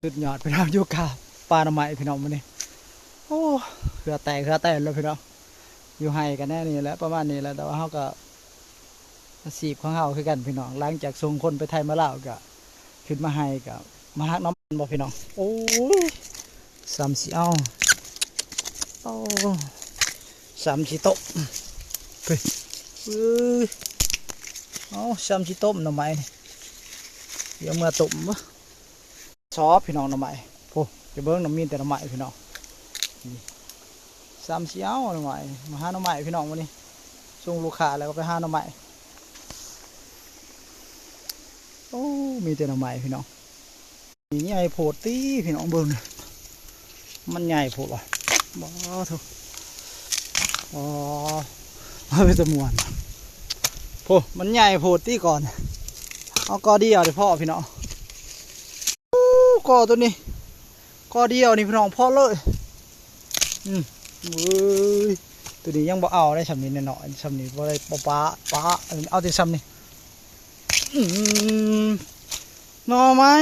สุดยอดพี่น้องอยู่กับปลาหน่อไม้พี่น้องมื้อนี้โอ้เหือแตกแล้วพี่น้องอยู่ไห้กันแน่นี่แหละประมาณนี้แหละแต่ว่าเฮาก็สีบของเฮาคือกันพี่น้องหลังจากส่งคนไปไทยมาลาวก็ขึ้นมาไห้ก็มาฮักน้ำบ่พี่น้องโอ้ยสามสี่เอาโอ้สามสี่โต๊ะเฮ้ยเอาสามสี่โต๊ะหน่อไม้เดี๋ยวเมื่อตุ่มบ่ชอบพี่น้องหน่อไม้โอ้จะเบิ้งน้ำมีแต่หน่อไม้พี่น้องสามสี่เอาหน่อไม้มาหาหน่อไม้พี่น้องวันนี้ส่งลูกค้าแล้วก็ไปหาหน่อไม้โอ้มีแต่หน่อไม้พี่น้องนี่ใหญ่โพดตีพี่น้องเบิ้งมันใหญ่โพดว่ะบ้าเถอะอ๋อมาเป็นจำนวนโอ้มันใหญ่โพดตีก่อนเอากอเดียวเดี๋ยวพ่อพี่น้องกอตัวนี้กอเดียวนี่พี่น้องพ่อเลยตัวนี้ยังบ่เอาได้สำนี้แน่นอนสำนี้บ่ได้ป้าเอาแต่สำนี้หน่อไม้